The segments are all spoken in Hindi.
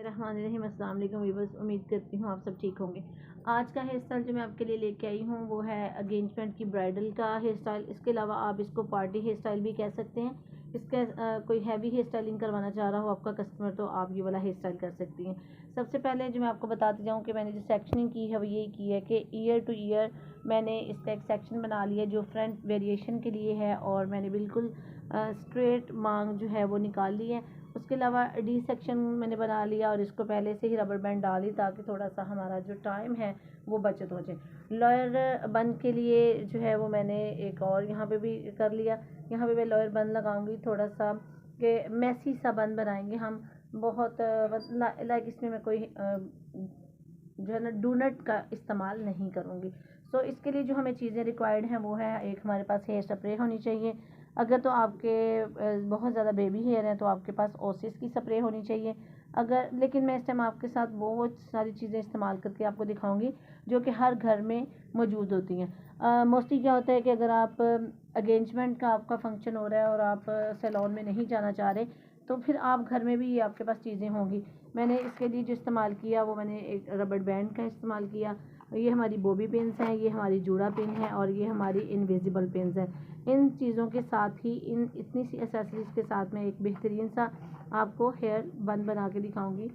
बिस्मिल्लाहिर्रहमानिर्रहीम। अस्सलाम वालेकुम व्यूअर्स, उम्मीद करती हूँ आप सब ठीक होंगे। आज का हेयर स्टाइल जो मैं आपके लिए लेके आई हूँ वो है एंगेजमेंट की ब्राइडल का हेयर स्टाइल। इसके अलावा आप इसको पार्टी हेयर स्टाइल भी कह सकते हैं। इसका कोई हैवी हेयर स्टाइलिंग करवाना चाह रहा हो आपका कस्टमर तो आप ये वाला हेयर स्टाइल कर सकती हैं। सबसे पहले जो मैं आपको बताती जाऊँ कि मैंने जो सेक्शनिंग की है वो यही की है कि ईयर टू ईयर मैंने इसका एक सेक्शन बना लिया जो फ्रंट वेरिएशन के लिए है, और मैंने बिल्कुल स्ट्रेट मांग जो है वो निकाल ली है। उसके अलावा डी सेक्शन मैंने बना लिया और इसको पहले से ही रबर बैंड डाली ताकि थोड़ा सा हमारा जो टाइम है वो बचत हो जाए। लॉयर बन के लिए जो है वो मैंने एक और यहाँ पे भी कर लिया। यहाँ पे मैं लॉयर बन लगाऊंगी, थोड़ा सा कि मैसी सा बन बनाएंगे हम। बहुत लाइक इसमें मैं कोई जो है ना डूनट का इस्तेमाल नहीं करूँगी। सो इसके लिए जो हमें चीज़ें रिक्वायर्ड हैं वो है, एक हमारे पास हेयर स्प्रे होनी चाहिए। अगर तो आपके बहुत ज़्यादा बेबी हेयर है तो आपके पास ओसिस की स्प्रे होनी चाहिए। अगर लेकिन मैं इस टाइम आपके साथ बहुत सारी चीज़ें इस्तेमाल करके आपको दिखाऊंगी जो कि हर घर में मौजूद होती हैं। मोस्टली क्या होता है कि अगर आप अगेंजमेंट का आपका फंक्शन हो रहा है और आप सैलून में नहीं जाना चाह रहे तो फिर आप घर में भी ये आपके पास चीज़ें होंगी। मैंने इसके लिए जो इस्तेमाल किया वो मैंने एक रबर बैंड का इस्तेमाल किया। ये हमारी बॉबी पिन्स हैं, ये हमारी जूड़ा पिन है और ये हमारी इनविजिबल पिन्स हैं। इन चीज़ों के साथ ही इन इतनी सी एसेसरीज़ के साथ मैं एक बेहतरीन सा आपको हेयर बन बना के दिखाऊंगी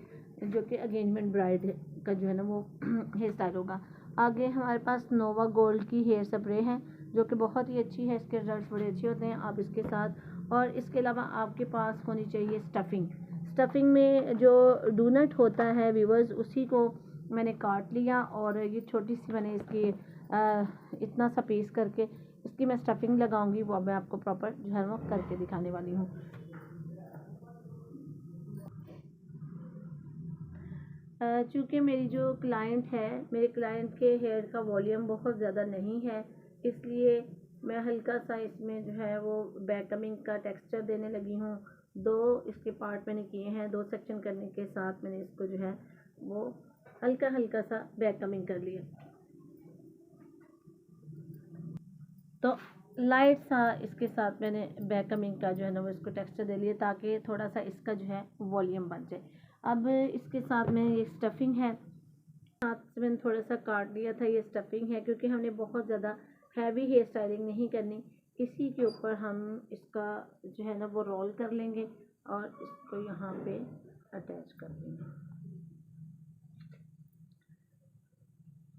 जो कि एंगेजमेंट ब्राइड का जो है ना वो हेयर स्टाइल होगा। आगे हमारे पास नोवा गोल्ड की हेयर स्प्रे है जो कि बहुत ही अच्छी है, इसके रिजल्ट बड़े अच्छे होते हैं। आप इसके साथ और इसके अलावा आपके पास होनी चाहिए स्टफिंग। स्टफिंग में जो डोनट होता है व्यूअर्स उसी को मैंने काट लिया और ये छोटी सी मैंने इसकी इतना सा पीस करके इसकी मैं स्टफिंग लगाऊंगी, वो मैं आपको प्रॉपर जो है वो करके दिखाने वाली हूँ। चूँकि मेरी जो क्लाइंट है, मेरे क्लाइंट के हेयर का वॉल्यूम बहुत ज़्यादा नहीं है, इसलिए मैं हल्का सा इसमें जो है वो बैक कमिंग का टेक्सचर देने लगी हूँ। दो इसके पार्ट मैंने किए हैं, दो सेक्शन करने के साथ मैंने इसको जो है वो हल्का हल्का सा बैक कमिंग कर लिया। तो लाइट सा इसके साथ मैंने बैक कमिंग का जो है ना वो इसको टेक्सचर दे लिया ताकि थोड़ा सा इसका जो है वॉल्यूम बन जाए। अब इसके साथ में ये स्टफिंग है, साथ से मैंने थोड़ा सा काट लिया था, ये स्टफिंग है क्योंकि हमने बहुत ज़्यादा हैवी हेयर स्टाइलिंग नहीं करनी। इसी के ऊपर हम इसका जो है ना वो रोल कर लेंगे और इसको यहाँ पे अटैच कर देंगे।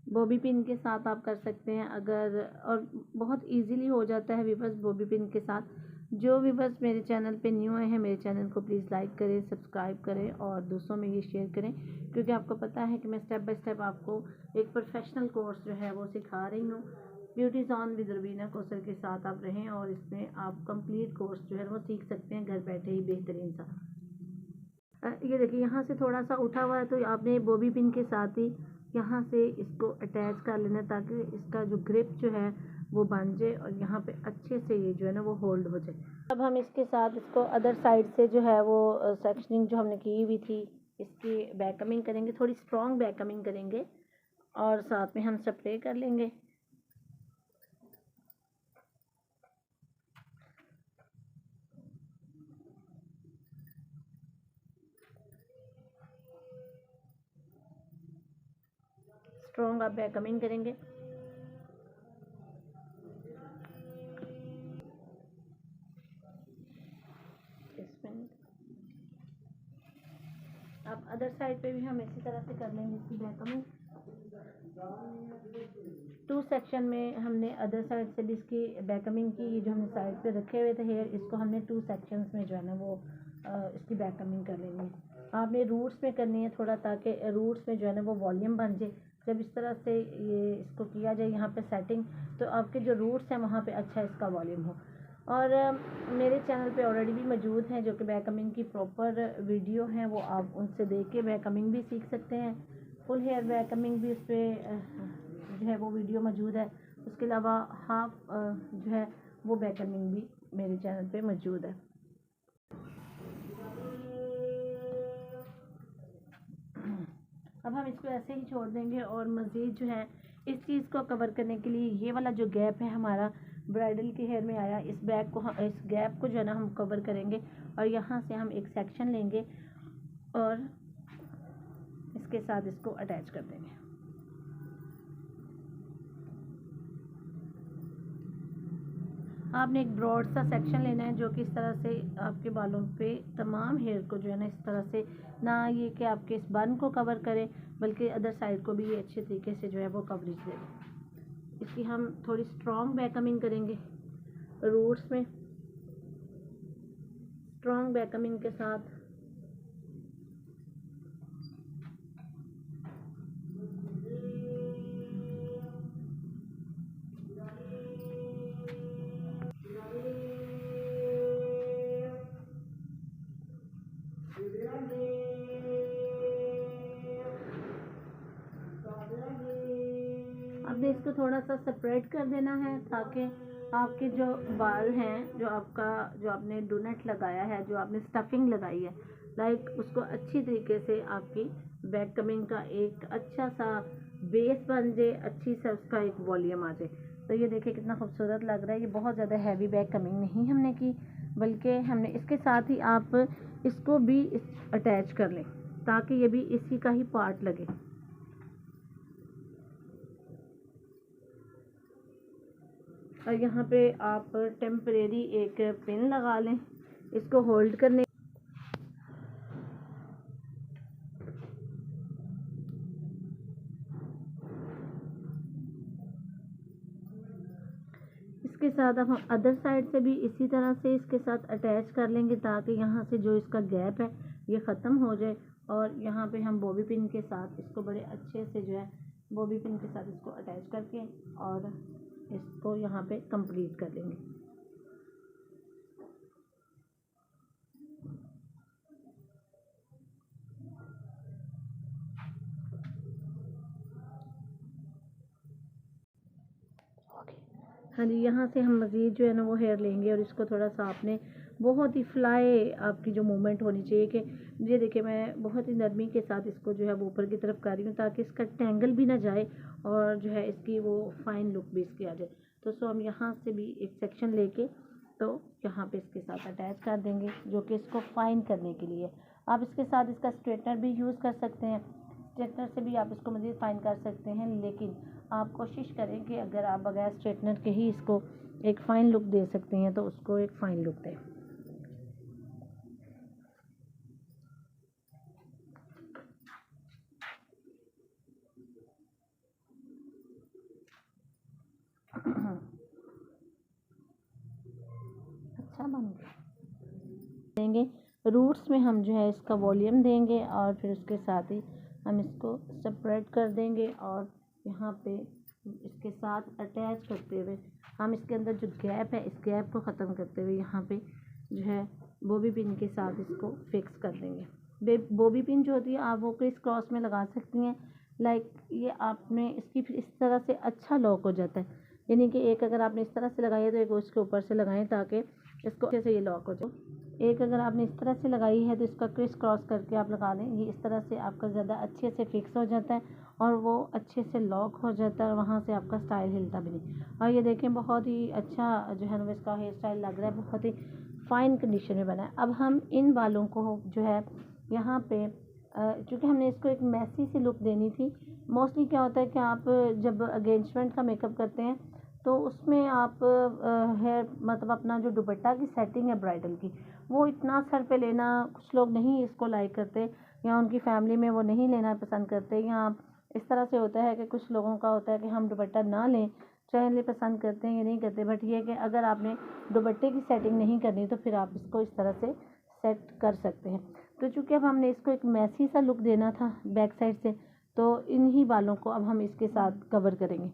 बॉबी पिन के साथ आप कर सकते हैं अगर, और बहुत इजीली हो जाता है व्यूअर्स बॉबी पिन के साथ। जो व्यूअर्स मेरे चैनल पे न्यू आए हैं मेरे चैनल को प्लीज़ लाइक करें, सब्सक्राइब करें और दूसरों में ये शेयर करें क्योंकि आपको पता है कि मैं स्टेप बाय स्टेप आपको एक प्रोफेशनल कोर्स जो है वो सिखा रही हूँ। Beauties on with Raveena Kausar के साथ आप रहें और इसमें आप कंप्लीट कोर्स जो है वो सीख सकते हैं घर बैठे ही बेहतरीन सा। ये देखिए यहाँ से थोड़ा सा उठा हुआ है तो आपने बॉबी पिन के साथ ही यहाँ से इसको अटैच कर लेना ताकि इसका जो ग्रिप जो है वो बन जाए और यहाँ पे अच्छे से ये जो है ना वो होल्ड हो जाए। अब हम इसके साथ इसको अदर साइड से जो है वो सेक्शनिंग जो हमने की हुई थी इसकी बैक कमिंग करेंगे, थोड़ी स्ट्रॉन्ग बैक कमिंग करेंगे और साथ में हम स्प्रे कर लेंगे। स्ट्रॉन्ग आप बैक कमिंग करेंगे। अब अदर साइड पे भी हम इसी तरह से कर लेंगे इसकी बैक कमिंग। 2 सेक्शन में हमने अदर साइड से भी इसकी बैक कमिंग की। जो हमने साइड पे रखे हुए थे हेयर इसको हमने 2 सेक्शंस में जो है ना वो इसकी बैक कमिंग कर लेंगे। आपने रूट्स में करनी है थोड़ा ताकि रूट्स में जो है ना वो वॉल्यूम बन जाए। जब इस तरह से ये इसको किया जाए यहाँ पे सेटिंग तो आपके जो रूट्स हैं वहाँ पे अच्छा इसका वॉल्यूम हो। और मेरे चैनल पे ऑलरेडी भी मौजूद हैं जो कि बैक कमिंग की प्रॉपर वीडियो हैं, वो आप उनसे देख के बैक कमिंग भी सीख सकते हैं। फुल हेयर बैक कमिंग भी उस पर जो है वो वीडियो मौजूद है। उसके अलावा हाफ जो है वो बैक कमिंग भी मेरे चैनल पे मौजूद है। अब हम इसको ऐसे ही छोड़ देंगे और मज़ीद जो है इस चीज़ को कवर करने के लिए ये वाला जो गैप है हमारा ब्राइडल के हेयर में आया, इस गैप को जो है ना हम कवर करेंगे और यहाँ से हम एक सेक्शन लेंगे और इसके साथ इसको अटैच कर देंगे। आपने एक ब्रॉड सा सेक्शन लेना है जो कि इस तरह से आपके बालों पे तमाम हेयर को जो है ना इस तरह से, ना ये कि आपके इस बन को कवर करे बल्कि अदर साइड को भी ये अच्छे तरीके से जो है वो कवरेज दे दे। इसकी हम थोड़ी स्ट्रॉन्ग बैककमिंग करेंगे रूट्स में। स्ट्रॉन्ग बैककमिंग के साथ आपने इसको थोड़ा सा सेपरेट कर देना है ताकि आपके जो बाल हैं, जो आपने डोनट लगाया है, जो आपने स्टफिंग लगाई है, लाइक उसको अच्छी तरीके से आपकी बैक कमिंग का एक अच्छा सा बेस बन जाए, अच्छी सा उसका एक वॉल्यूम आ जाए। तो ये देखिए कितना खूबसूरत लग रहा है। ये बहुत ज़्यादा हैवी बैक कमिंग नहीं हमने की, बल्कि हमने इसके साथ ही आप इसको भी अटैच कर लें ताकि ये भी इसी का ही पार्ट लगे। और यहाँ पे आप टेम्परेरी एक पिन लगा लें इसको होल्ड करने। इसके साथ अब हम अदर साइड से भी इसी तरह से इसके साथ अटैच कर लेंगे ताकि यहाँ से जो इसका गैप है ये ख़त्म हो जाए। और यहाँ पे हम बॉबी पिन के साथ इसको बड़े अच्छे से जो है बॉबी पिन के साथ इसको अटैच करके और इसको यहाँ पे कंप्लीट कर लेंगे। हाँ जी, यहाँ से हम मज़ीद जो है ना वो हेयर लेंगे और इसको थोड़ा सा आपने बहुत ही फ्लाई आपकी जो मूवमेंट होनी चाहिए कि ये देखिए मैं बहुत ही नरमी के साथ इसको जो है वो ऊपर की तरफ कर रही हूँ ताकि इसका टेंगल भी ना जाए और जो है इसकी वो फाइन लुक भी इसकी आ जाए। तो सो हम यहाँ से भी एक सेक्शन लेके तो यहाँ पे इसके साथ अटैच कर देंगे जो कि इसको फाइन करने के लिए। आप इसके साथ इसका स्ट्रेटनर भी यूज़ कर सकते हैं, स्ट्रेटनर से भी आप इसको मज़ीद फाइन कर सकते हैं, लेकिन आप कोशिश करें कि अगर आप बगैर स्ट्रेटनर के ही इसको एक फ़ाइन लुक दे सकते हैं तो उसको एक फ़ाइन लुक दें। अच्छा बन देंगे। रूट्स में हम जो है इसका वॉल्यूम देंगे और फिर उसके साथ ही हम इसको सेपरेट कर देंगे और यहाँ पे इसके साथ अटैच करते हुए हम इसके अंदर जो गैप है इस गैप को ख़त्म करते हुए यहाँ पे जो है बॉबी पिन के साथ इसको फिक्स कर देंगे। बॉबी पिन जो होती है आप वो क्रिस क्रॉस में लगा सकती हैं, लाइक ये आपने इसकी फिर इस तरह से अच्छा लॉक हो जाता है, यानी कि एक अगर आपने इस तरह से लगाई है तो एक उसके ऊपर से लगाएं ताकि इसको अच्छे से ये लॉक हो जाए। एक अगर आपने इस तरह से लगाई है तो इसका क्रिस क्रॉस करके आप लगा लें, ये इस तरह से आपका ज़्यादा अच्छे से फिक्स हो जाता है और वो अच्छे से लॉक हो जाता है और वहाँ से आपका स्टाइल हिलता भी नहीं। और ये देखें बहुत ही अच्छा जो है ना इसका हेयर स्टाइल लग रहा है, बहुत ही फ़ाइन कंडीशन में बना है। अब हम इन बालों को जो है यहाँ पे चूँकि हमने इसको एक मैसी सी लुक देनी थी। मोस्टली क्या होता है कि आप जब एंगेजमेंट का मेकअप करते हैं तो उसमें आप हेयर मतलब अपना जो दुपट्टा की सेटिंग है ब्राइडल की वो इतना सर पे लेना कुछ लोग नहीं इसको लाइक करते या उनकी फैमिली में वो नहीं लेना पसंद करते, या इस तरह से होता है कि कुछ लोगों का होता है कि हम दुपट्टा ना लें, चाहे ले पसंद करते हैं या नहीं करते। बट ये कि अगर आपने दुपट्टे की सेटिंग नहीं करनी तो फिर आप इसको इस तरह से सेट कर सकते हैं। तो चूँकि अब हमने इसको एक मैसी सा लुक देना था बैक साइड से, तो इन्हीं बालों को अब हम इसके साथ कवर करेंगे।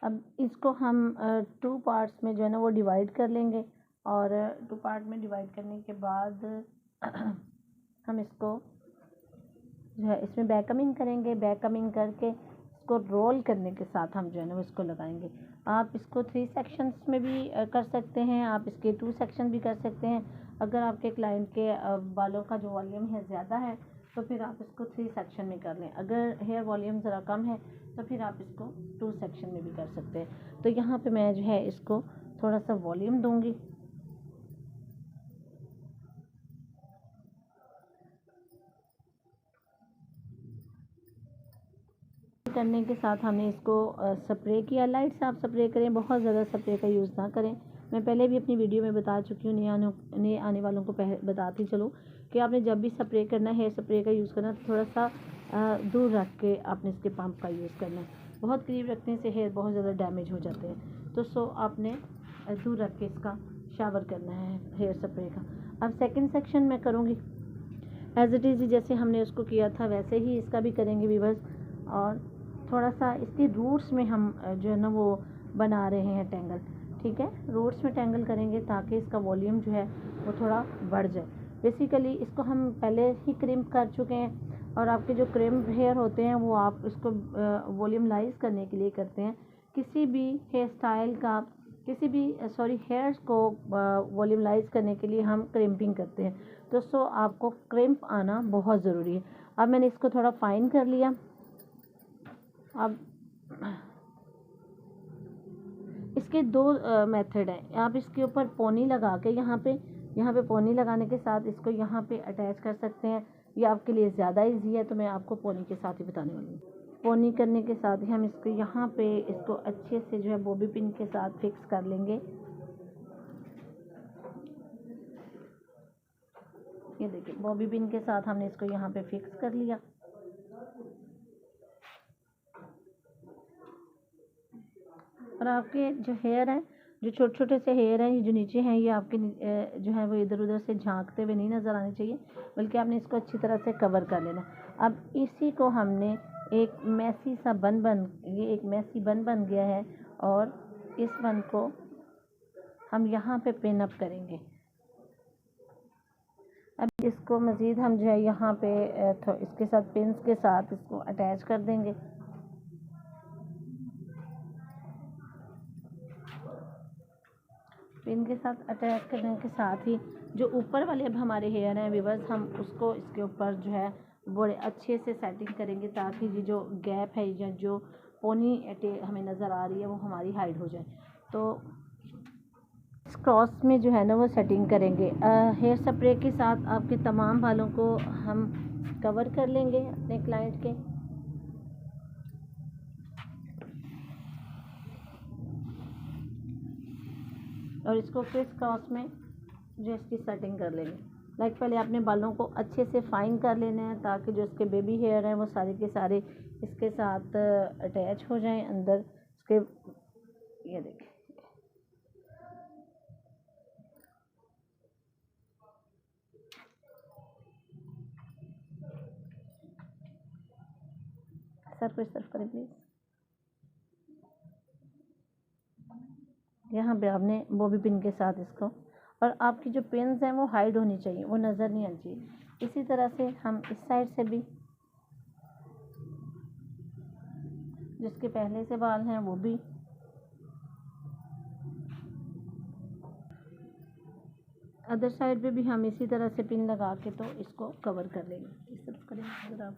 अब इसको हम 2 पार्ट्स में जो है ना वो डिवाइड कर लेंगे और 2 पार्ट में डिवाइड करने के बाद हम इसको जो है इसमें बैक कमिंग करेंगे। बैक कमिंग करके इसको रोल करने के साथ हम जो है ना वो इसको लगाएंगे। आप इसको 3 सेक्शंस में भी कर सकते हैं, आप इसके 2 सेक्शन भी कर सकते हैं। अगर आपके क्लाइंट के बालों का जो वॉल्यूम है ज़्यादा है तो फिर आप इसको 3 सेक्शन में कर लें। अगर हेयर वॉल्यूम ज़रा कम है तो फिर आप इसको 2 सेक्शन में भी कर सकते हैं। तो यहाँ पे मैं जो है इसको थोड़ा सा वॉल्यूम दूंगी। करने के साथ हमने इसको स्प्रे किया। लाइट से आप स्प्रे करें, बहुत ज़्यादा स्प्रे का यूज़ ना करें। मैं पहले भी अपनी वीडियो में बता चुकी हूँ, नए आने वालों को बताती चलूँ कि आपने जब भी स्प्रे करना है, हेयर स्प्रे का यूज़ करना, तो थोड़ा सा दूर रख के आपने इसके पंप का यूज़ करना है। बहुत करीब रखने से हेयर बहुत ज़्यादा डैमेज हो जाते हैं। तो आपने दूर रख के इसका शावर करना है हेयर स्प्रे का। अब सेकंड सेक्शन मैं करूँगी एज इट इज़, जैसे हमने उसको किया था वैसे ही इसका भी करेंगे व्यूअर्स। और थोड़ा सा इसके रूट्स में हम जो है ना वो बना रहे हैं टैंगल, ठीक है। रूट्स में टैंगल करेंगे ताकि इसका वॉल्यूम जो है वो थोड़ा बढ़ जाए। बेसिकली इसको हम पहले ही क्रिम्प कर चुके हैं, और आपके जो क्रिम्प हेयर होते हैं वो आप इसको वॉल्यूमलाइज करने के लिए करते हैं। किसी भी हेयर स्टाइल का, किसी भी हेयर्स को वॉल्यूमलाइज करने के लिए हम क्रिम्पिंग करते हैं। दोस्तों आपको क्रिम्प आना बहुत ज़रूरी है। अब मैंने इसको थोड़ा फाइन कर लिया। अब इसके दो मेथड हैं। आप इसके ऊपर पोनी लगा के यहाँ पे पोनी लगाने के साथ इसको यहाँ पे अटैच कर सकते हैं। ये आपके लिए ज़्यादा इजी है, तो मैं आपको पोनी के साथ ही बताने वाली हूँ। पोनी करने के साथ ही हम इसको यहाँ पे इसको अच्छे से जो है बॉबी पिन के साथ फिक्स कर लेंगे। ये देखिए बॉबी पिन के साथ हमने इसको यहाँ पे फिक्स कर लिया। और आपके जो हेयर हैं, जो छोटे छोटे से हेयर हैं, ये जो नीचे हैं, ये आपके जो है वो इधर उधर से झांकते हुए नहीं नज़र आने चाहिए, बल्कि आपने इसको अच्छी तरह से कवर कर लेना। अब इसी को हमने एक मैसी बन बन गया है, और इस बन को हम यहाँ पे पिन अप करेंगे। अब इसको मज़ीद हम जो है यहाँ पे इसके साथ पिन्स के साथ इसको अटैच कर देंगे। पिन के साथ अटैच करने के साथ ही जो ऊपर वाले अब हमारे हेयर हैं व्यूअर्स, हम उसको इसके ऊपर जो है बड़े अच्छे से सेटिंग करेंगे, ताकि ये जो गैप है या जो पोनी हमें नज़र आ रही है वो हमारी हाइड हो जाए। तो इस क्रॉस में जो है ना वो सेटिंग करेंगे। हेयर स्प्रे के साथ आपके तमाम बालों को हम कवर कर लेंगे अपने क्लाइंट के। और इसको क्रिस क्रॉस में जो इसकी सेटिंग कर लेंगे। लाइक पहले अपने बालों को अच्छे से फाइन कर लेना है, ताकि जो इसके बेबी हेयर हैं वो सारे के सारे इसके साथ अटैच हो जाएं अंदर इसके। ये देखिए सर को इस तरफ करें प्लीज़। यहाँ पे आपने बॉबी पिन के साथ इसको, और आपकी जो पिन्स हैं वो हाइड होनी चाहिए, वो नज़र नहीं आनी चाहिए। इसी तरह से हम इस साइड से भी जिसके पहले से बाल हैं वो भी, अदर साइड पे भी हम इसी तरह से पिन लगा के तो इसको कवर कर लेंगे। इस तरफ करेंगे अगर आप।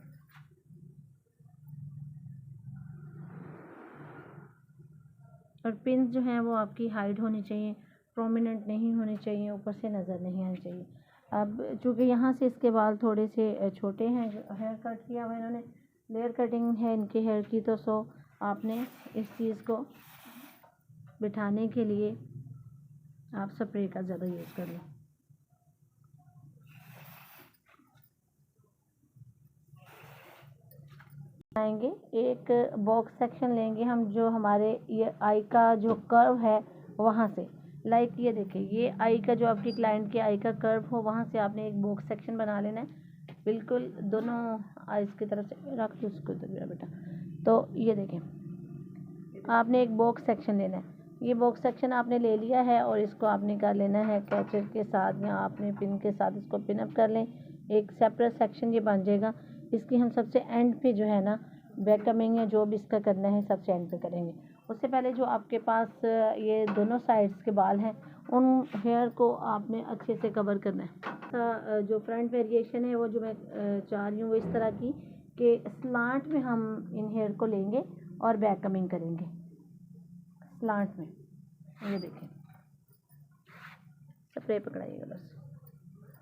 और पिन जो हैं वो आपकी हाइड होनी चाहिए, प्रोमिनेंट नहीं होनी चाहिए, ऊपर से नज़र नहीं आनी चाहिए। अब चूँकि यहाँ से इसके बाल थोड़े से छोटे हैं, हेयर कट किया हुआ इन्होंने, लेयर कटिंग है इनके हेयर की, तो आपने इस चीज़ को बिठाने के लिए आप स्प्रे का ज़्यादा यूज़ कर लें। आएंगे एक बॉक्स सेक्शन लेंगे हम, जो हमारे ये आई का जो कर्व है वहाँ से, लाइक ये देखिए ये आई का जो आपकी क्लाइंट के आई का कर्व हो, वहाँ से आपने एक बॉक्स सेक्शन बना लेना है, बिल्कुल दोनों आईज की तरफ से रख दो उसको इधर बेटा। तो ये देखें आपने एक बॉक्स सेक्शन लेना है, ये बॉक्स सेक्शन आपने ले लिया है, और इसको आपने कर लेना है कैचर के साथ, या आपने पिन के साथ इसको पिन अप कर लें। एक सेपरेट सेक्शन ये बन जाएगा। इसकी हम सबसे एंड पे जो है ना बैक कमिंग या जो भी इसका करना है सबसे एंड पे करेंगे। उससे पहले जो आपके पास ये दोनों साइड्स के बाल हैं, उन हेयर को आपने अच्छे से कवर करना है। जो फ्रंट वेरिएशन है वो जो मैं चाह रही हूँ वो इस तरह की कि स्लांट में हम इन हेयर को लेंगे और बैक कमिंग करेंगे स्लांट में। ये देखें स्प्रे पकड़ाइएगा बस,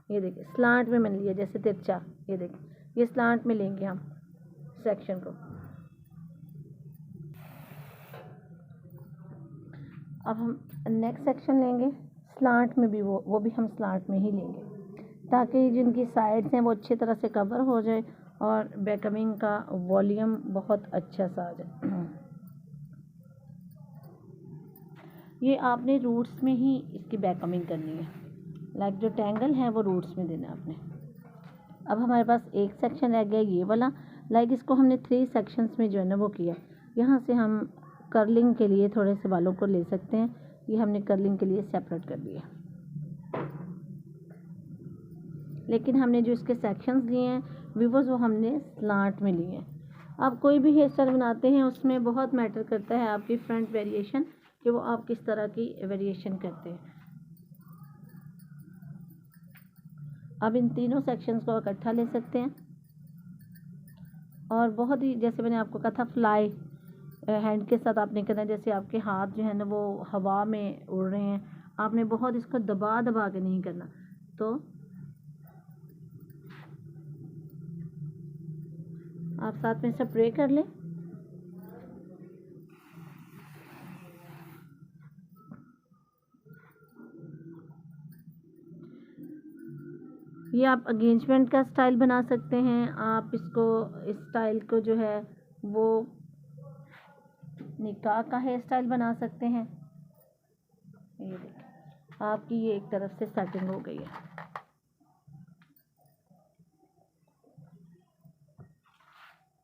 ये देखिए स्लांट में मैंने लिया जैसे तिरछा, ये देखिए ये स्लांट में लेंगे हम सेक्शन को। अब हम नेक्स्ट सेक्शन लेंगे स्लांट में भी, वो भी हम स्लांट में ही लेंगे ताकि जिनकी साइड्स हैं वो अच्छी तरह से कवर हो जाए और बैककमिंग का वॉल्यूम बहुत अच्छा सा आ जाए। ये आपने रूट्स में ही इसकी बैककमिंग करनी है, लाइक जो टैंगल है वो रूट्स में देना है आपने। अब हमारे पास एक सेक्शन रह गया ये वाला, लाइक इसको हमने 3 सेक्शंस में जो है ना वो किया। यहाँ से हम कर्लिंग के लिए थोड़े से बालों को ले सकते हैं, ये हमने कर्लिंग के लिए सेपरेट कर दिया। लेकिन हमने जो इसके सेक्शंस लिए हैं व्यूअर्स वो हमने स्लांट में लिए हैं। आप कोई भी हेयर स्टाइल बनाते हैं उसमें बहुत मैटर करता है आपकी फ्रंट वेरिएशन, कि वो आप किस तरह की वेरिएशन करते हैं। अब इन तीनों सेक्शंस को इकट्ठा ले सकते हैं और बहुत ही, जैसे मैंने आपको कहा था, फ्लाई हैंड के साथ आपने करना है। जैसे आपके हाथ जो है ना वो हवा में उड़ रहे हैं, आपने बहुत इसको दबा दबा के नहीं करना। तो आप साथ में स्प्रे कर लें। ये आप अगेंजमेंट का स्टाइल बना सकते हैं। आप इसको, इस स्टाइल को जो है वो निकाह का हेयर स्टाइल बना सकते हैं। ये देखिए आपकी ये एक तरफ से सेटिंग हो गई है।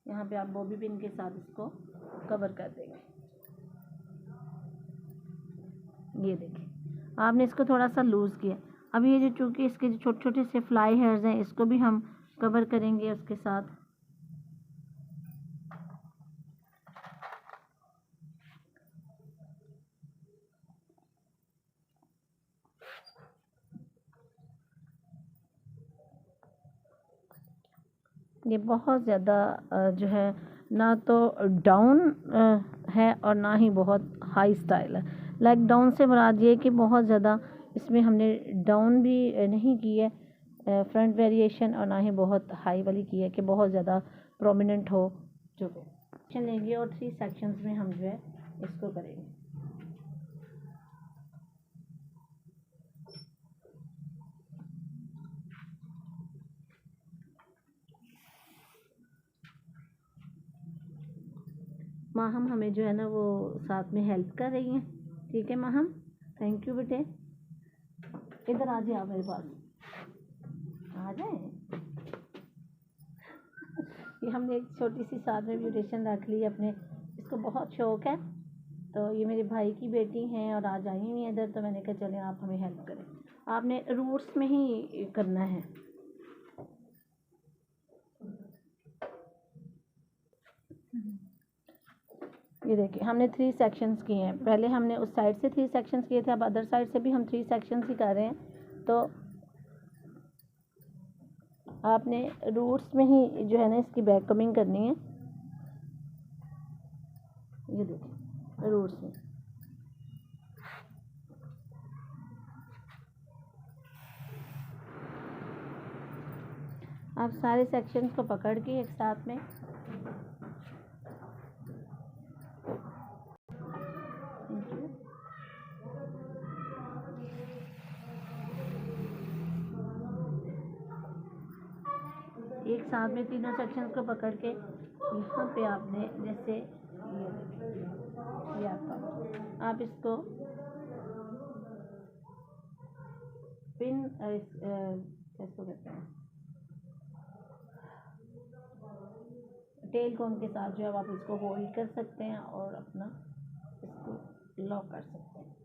यहाँ पे आप बॉबी पिन के साथ इसको कवर कर देंगे। ये देखिए आपने इसको थोड़ा सा लूज़ किया। अब ये जो, चूँकि इसके जो छोटे छोटे से फ्लाई हेयर्स हैं, इसको भी हम कवर करेंगे उसके साथ। ये बहुत ज़्यादा जो है ना तो डाउन है और ना ही बहुत हाई स्टाइल है। लाइक डाउन से मुराद ये कि बहुत ज़्यादा इसमें हमने डाउन भी नहीं की है फ्रंट वेरिएशन, और ना ही बहुत हाई वाली की है कि बहुत ज़्यादा प्रोमिनेंट हो। जो सेक्शन लेंगे और 3 सेक्शंस में हम जो है इसको करेंगे। माहम हमें जो है ना वो साथ में हेल्प कर रही हैं। ठीक है माहम, थैंक यू बेटे। इधर आ जाए, मेरे पास आ जाए। ये हमने एक छोटी सी साथ में ब्यूटेशन रख ली अपने, इसको बहुत शौक है। तो ये मेरे भाई की बेटी हैं और आज आई हुई हैं इधर, तो मैंने कहा चलें आप हमें हेल्प करें। आपने रूट्स में ही करना है। ये देखिए हमने 3 सेक्शंस किए हैं। पहले हमने उस साइड से 3 सेक्शंस किए थे, अब अदर साइड से भी हम 3 सेक्शंस ही कर रहे हैं। तो आपने रूट्स में ही जो है ना इसकी बैक कमिंग करनी है। ये देखिए रूट्स में आप सारे सेक्शंस को पकड़ के एक साथ में एक साथ में तीनों सेक्शंस को पकड़ के यहाँ पे आपने, जैसे ये आपका, आप इसको पिन कैसे कहते हैं, टेल कॉम के साथ जो है आप इसको होल्ड कर सकते हैं और अपना इसको लॉक कर सकते हैं।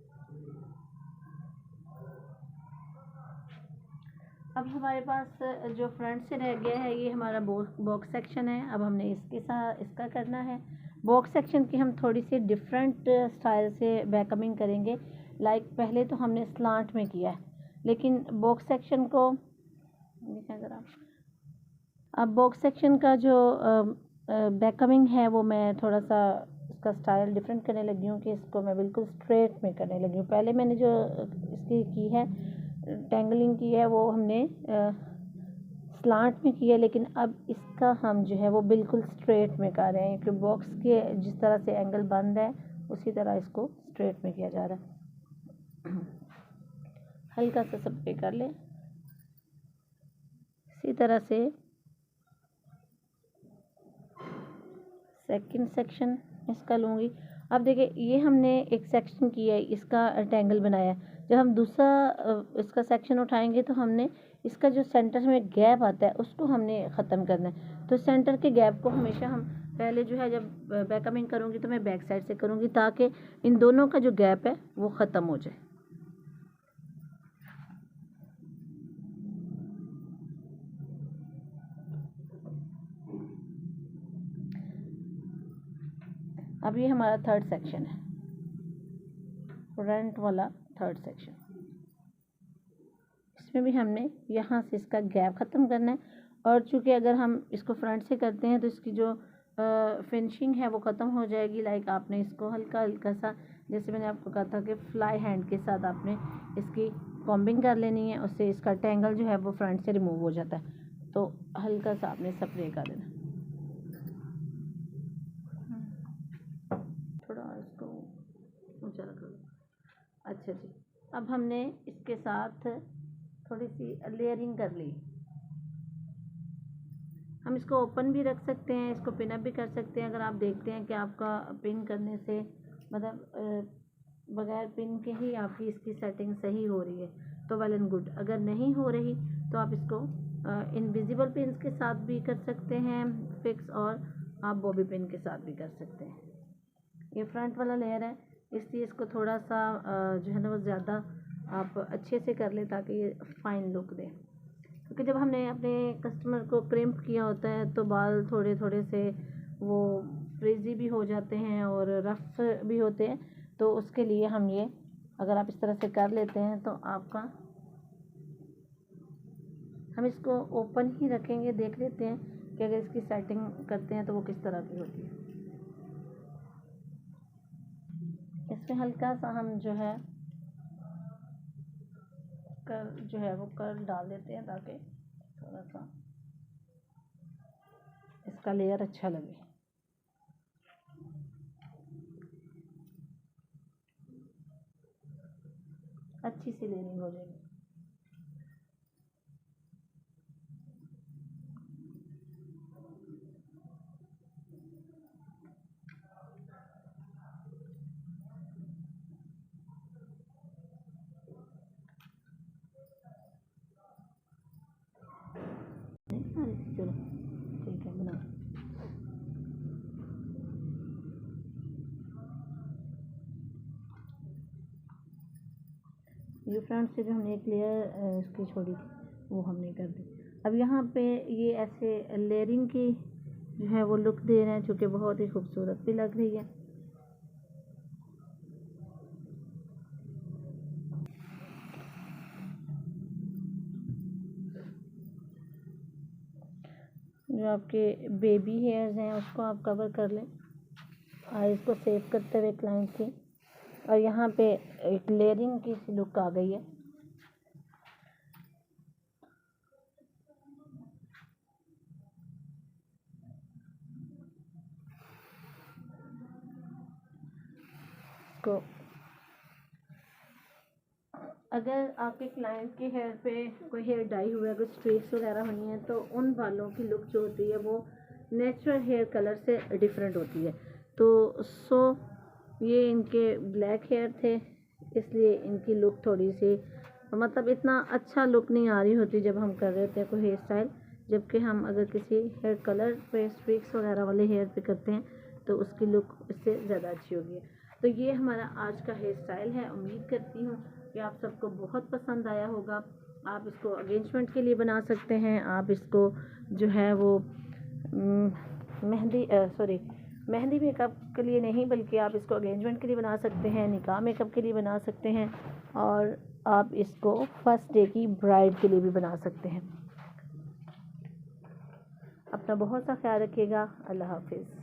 अब हमारे पास जो फ्रंट से रह गया है ये हमारा बॉक्स सेक्शन है। अब हमने इसके साथ इसका करना है। बॉक्स सेक्शन की हम थोड़ी सी डिफरेंट स्टाइल से बैककमिंग करेंगे। लाइक पहले तो हमने स्लांट में किया है, लेकिन बॉक्स सेक्शन को देखें ज़रा। अब बॉक्स सेक्शन का जो बैककमिंग है वो मैं थोड़ा सा इसका स्टाइल डिफरेंट करने लगी हूँ कि इसको मैं बिल्कुल स्ट्रेट में करने लगी हूँ। पहले मैंने जो इसकी की है टेंगलिंग की है वो हमने स्लांट में की है, लेकिन अब इसका हम जो है वो बिल्कुल स्ट्रेट में कर रहे हैं, क्योंकि बॉक्स के जिस तरह से एंगल बंद है उसी तरह इसको स्ट्रेट में किया जा रहा है। हल्का सा स्प्रे कर लें। इसी तरह से सेकंड सेक्शन इसका लूँगी। अब देखिए ये हमने एक सेक्शन किया है, इसका रेक्टेंगल बनाया है। जब हम दूसरा इसका सेक्शन उठाएंगे तो हमने इसका जो सेंटर में गैप आता है उसको हमने ख़त्म करना है। तो सेंटर के गैप को हमेशा हम पहले जो है, जब बैक कमिंग करूँगी तो मैं बैक साइड से करूँगी ताकि इन दोनों का जो गैप है वो ख़त्म हो जाए। अब ये हमारा थर्ड सेक्शन है, फ्रंट वाला थर्ड सेक्शन। इसमें भी हमने यहाँ से इसका गैप ख़त्म करना है। और चूँकि अगर हम इसको फ्रंट से करते हैं तो इसकी जो फिनिशिंग है वो ख़त्म हो जाएगी। लाइक आपने इसको हल्का हल्का सा, जैसे मैंने आपको कहा था कि फ्लाई हैंड के साथ आपने इसकी कॉम्बिंग कर लेनी है, उससे इसका टेंगल जो है वो फ्रंट से रिमूव हो जाता है। तो हल्का सा आपने स्प्रे कर देना। थोड़ा इसको ऊंचा रख लो। अच्छा जी, अब हमने इसके साथ थोड़ी सी लेयरिंग कर ली। हम इसको ओपन भी रख सकते हैं, इसको पिन अप भी कर सकते हैं। अगर आप देखते हैं कि आपका पिन करने से मतलब बगैर पिन के ही आपकी इसकी सेटिंग सही हो रही है तो वेल एंड गुड। अगर नहीं हो रही तो आप इसको इनविजिबल पिन के साथ भी कर सकते हैं फिक्स, और आप बॉबी पिन के साथ भी कर सकते हैं। ये फ्रंट वाला लेयर है, इसलिए इसको थोड़ा सा जो है ना वो ज़्यादा आप अच्छे से कर लें ताकि ये फाइन लुक दे। क्योंकि जब हमने अपने कस्टमर को क्रिम्प किया होता है तो बाल थोड़े थोड़े से वो फ्रिजी भी हो जाते हैं और रफ भी होते हैं। तो उसके लिए हम ये अगर आप इस तरह से कर लेते हैं तो आपका, हम इसको ओपन ही रखेंगे, देख लेते हैं कि अगर इसकी सेटिंग करते हैं तो वो किस तरह की होती है। इसमें हल्का सा हम जो है वो कर्ल डाल देते हैं ताकि थोड़ा सा इसका लेयर अच्छा लगे। अच्छी सी लेयरिंग हो जाएगी। चलो ठीक है, बना। ये फ्रंट से जो हमने एक लेयर इसकी छोड़ी थी वो हमने कर दी। अब यहाँ पे ये ऐसे लेयरिंग की जो है वो लुक दे रहे हैं, जो कि बहुत ही खूबसूरत भी लग रही है। जो आपके बेबी हेयर्स हैं उसको आप कवर कर लें और इसको सेव करते हुए क्लाइंट की। और यहाँ पे एक लेयरिंग की सी लुक आ गई है। को अगर आपके क्लाइंट के हेयर पे कोई हेयर डाई हुआ है, कोई स्ट्रेक्स वगैरह हुई हैं, तो उन बालों की लुक जो होती है वो नेचुरल हेयर कलर से डिफरेंट होती है। तो ये इनके ब्लैक हेयर थे, इसलिए इनकी लुक थोड़ी सी मतलब इतना अच्छा लुक नहीं आ रही होती जब हम कर रहे होते हैं कोई हेयर स्टाइल। जबकि हम अगर किसी हेयर कलर पे स्ट्रेक्स वगैरह वाले हेयर पे करते हैं तो उसकी लुक इससे ज़्यादा अच्छी होगी। तो ये हमारा आज का हेयर स्टाइल है। उम्मीद करती हूँ कि आप सबको बहुत पसंद आया होगा। आप इसको अरेंजमेंट के लिए बना सकते हैं। आप इसको जो है वो मेहंदी मेकअप के लिए नहीं, बल्कि आप इसको अरेंजमेंट के लिए बना सकते हैं, निकाह मेकअप के लिए बना सकते हैं, और आप इसको फर्स्ट डे की ब्राइड के लिए भी बना सकते हैं। अपना बहुत सा ख्याल रखिएगा। अल्लाह हाफिज़।